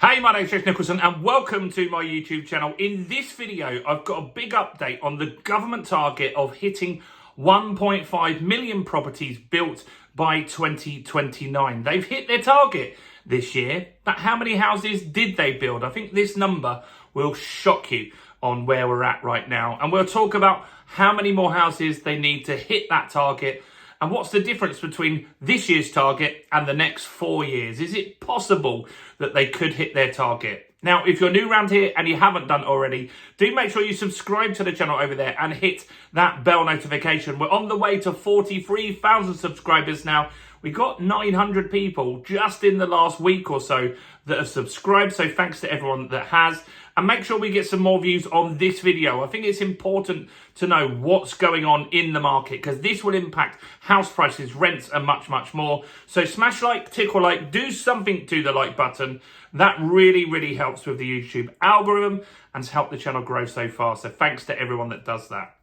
Hey, my name's Jeff Nicholson and welcome to my YouTube channel. In this video, I've got a big update on the government target of hitting 1.5 million properties built by 2029. They've hit their target this year, but how many houses did they build? I think this number will shock you on where we're at right now. And we'll talk about how many more houses they need to hit that target and what's the difference between this year's target and the next 4 years. Is it possible that they could hit their target? Now, if you're new around here and you haven't done already, do make sure you subscribe to the channel over there and hit that bell notification. We're on the way to 43,000 subscribers now. We got 900 people just in the last week or so that have subscribed. So thanks to everyone that has. And make sure we get some more views on this video. I think it's important to know what's going on in the market because this will impact house prices, rents, and much, much more. So smash like, tickle like, do something to the like button. That really, really helps with the YouTube algorithm and has helped the channel grow so far. So thanks to everyone that does that.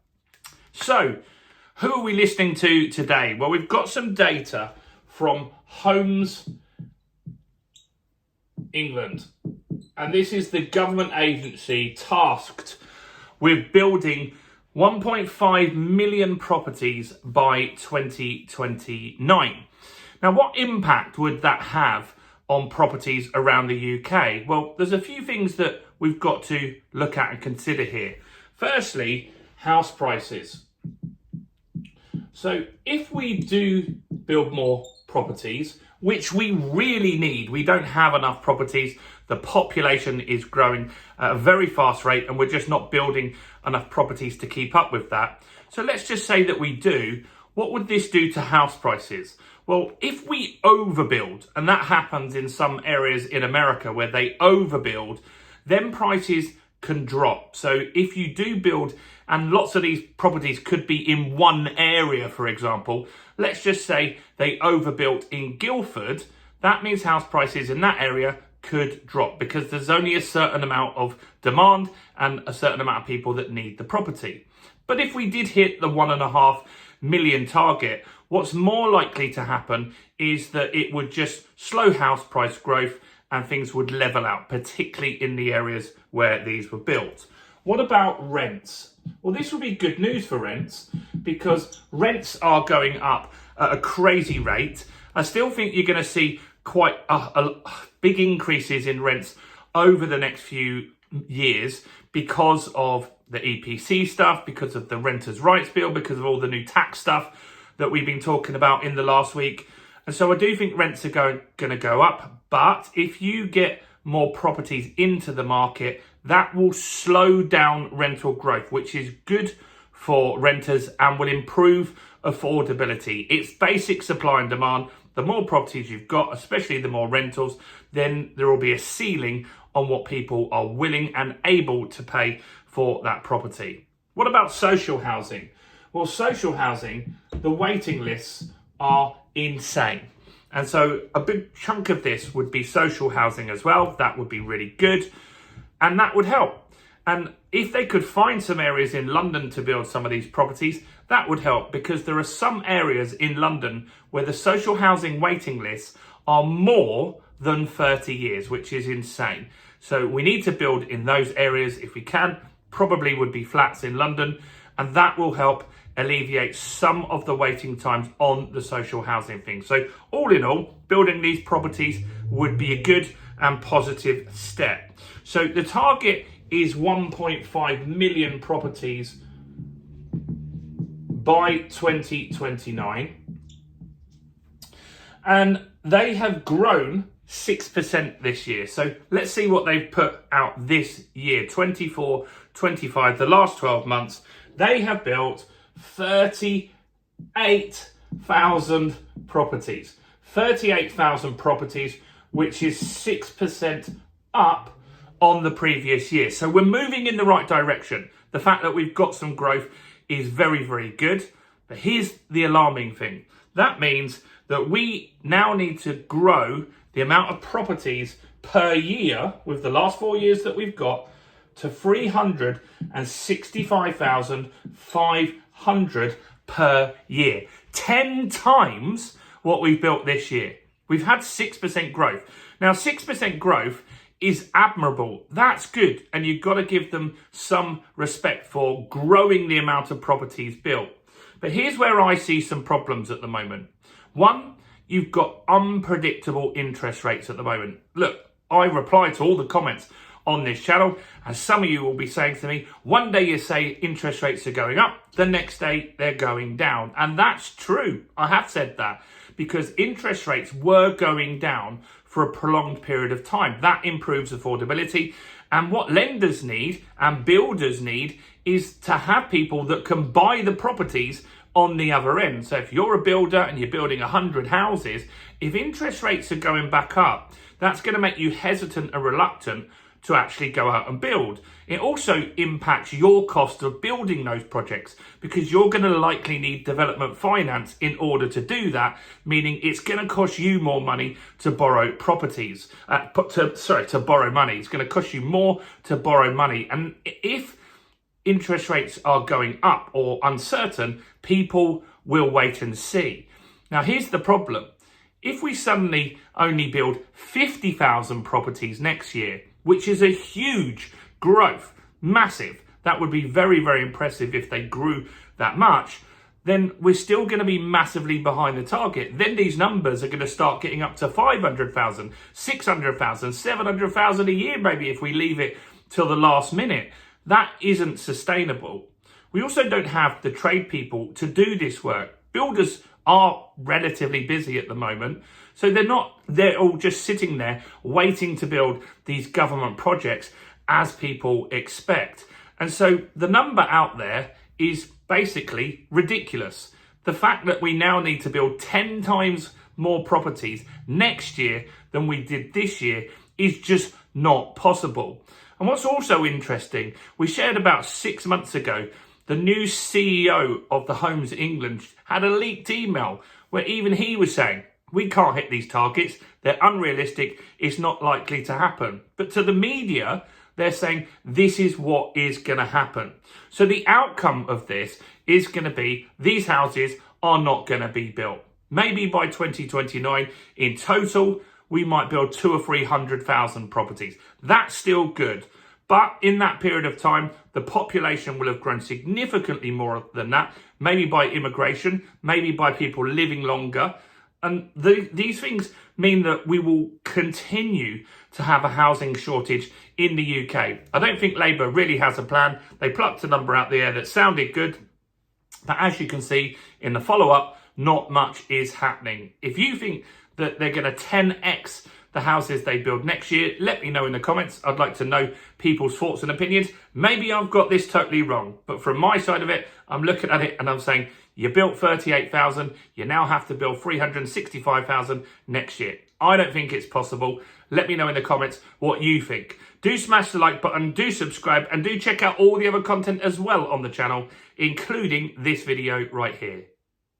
So who are we listening to today? Well, we've got some data from Homes England. And this is the government agency tasked with building 1.5 million properties by 2029. Now, what impact would that have on properties around the UK? Well, there's a few things that we've got to look at and consider here. Firstly, house prices. So if we do build more properties, which we really need, we don't have enough properties. The population is growing at a very fast rate and we're just not building enough properties to keep up with that. So let's just say that we do. What would this do to house prices? Well, if we overbuild, and that happens in some areas in America where they overbuild, then prices can drop. So if you do build, and lots of these properties could be in one area, for example, let's just say they overbuilt in Guildford, that means house prices in that area could drop because there's only a certain amount of demand and a certain amount of people that need the property. But if we did hit the 1.5 million target, what's more likely to happen is that it would just slow house price growth and things would level out, particularly in the areas where these were built. What about rents? Well, this will be good news for rents because rents are going up at a crazy rate. I still think you're going to see quite a big increases in rents over the next few years because of the EPC stuff, because of the Renters' Rights Bill, because of all the new tax stuff that we've been talking about in the last week. And so I do think rents are going to go up. But if you get more properties into the market, that will slow down rental growth, which is good for renters and will improve affordability. It's basic supply and demand. The more properties you've got, especially the more rentals, then there will be a ceiling on what people are willing and able to pay for that property. What about social housing? Well, social housing, the waiting lists are insane. And so a big chunk of this would be social housing as well. That would be really good. And that would help. And if they could find some areas in London to build some of these properties, that would help because there are some areas in London where the social housing waiting lists are more than 30 years, which is insane. So we need to build in those areas if we can. Probably would be flats in London, and that will help alleviate some of the waiting times on the social housing thing. So all in all, building these properties would be a good and positive step. So the target is 1.5 million properties by 2029. And they have grown 6% this year. So let's see what they've put out this year, 24, 25, the last 12 months. They have built 38,000 properties. 38,000 properties, which is 6% up on the previous year. So we're moving in the right direction. The fact that we've got some growth is very, very good. But here's the alarming thing. That means that we now need to grow the amount of properties per year with the last 4 years that we've got to 365,500 per year. 10 times what we've built this year. We've had 6% growth. Now, 6% growth is admirable. That's good. And you've got to give them some respect for growing the amount of properties built. But here's where I see some problems at the moment. One, you've got unpredictable interest rates at the moment. Look, I reply to all the comments on this channel, and some of you will be saying to me, one day you say interest rates are going up, the next day they're going down. And that's true. I have said that because interest rates were going down for a prolonged period of time. That improves affordability. And what lenders need and builders need is to have people that can buy the properties on the other end. So if you're a builder and you're building 100 houses, if interest rates are going back up, that's going to make you hesitant and reluctant to actually go out and build. It also impacts your cost of building those projects because you're going to likely need development finance in order to do that, meaning it's going to cost you more money to borrow properties, to borrow money. It's going to cost you more to borrow money. And if interest rates are going up or uncertain, people will wait and see. Now, here's the problem. If we suddenly only build 50,000 properties next year, which is a huge growth, massive, that would be very, very impressive if they grew that much, then we're still going to be massively behind the target. Then these numbers are going to start getting up to 500,000, 600,000, 700,000 a year, maybe, if we leave it till the last minute. That isn't sustainable. We also don't have the trade people to do this work. Builders are relatively busy at the moment, so they're all just sitting there waiting to build these government projects as people expect. And so the number out there is basically ridiculous. The fact that we now need to build 10 times more properties next year than we did this year is just not possible. And what's also interesting, we shared about 6 months ago, the new CEO of the Homes England had a leaked email where even he was saying, we can't hit these targets, they're unrealistic, it's not likely to happen. But to the media, they're saying this is what is going to happen. So the outcome of this is going to be these houses are not going to be built. Maybe by 2029, in total, we might build 200,000 or 300,000 properties. That's still good. But in that period of time, the population will have grown significantly more than that, maybe by immigration, maybe by people living longer. And these things mean that we will continue to have a housing shortage in the UK. I don't think Labour really has a plan. They plucked a number out the air that sounded good. But as you can see in the follow-up, not much is happening. If you think that they're going to 10x the houses they build next year, let me know in the comments. I'd like to know people's thoughts and opinions. Maybe I've got this totally wrong, but from my side of it, I'm looking at it and I'm saying, you built 38,000, you now have to build 365,000 next year. I don't think it's possible. Let me know in the comments what you think. Do smash the like button, do subscribe, and do check out all the other content as well on the channel, including this video right here.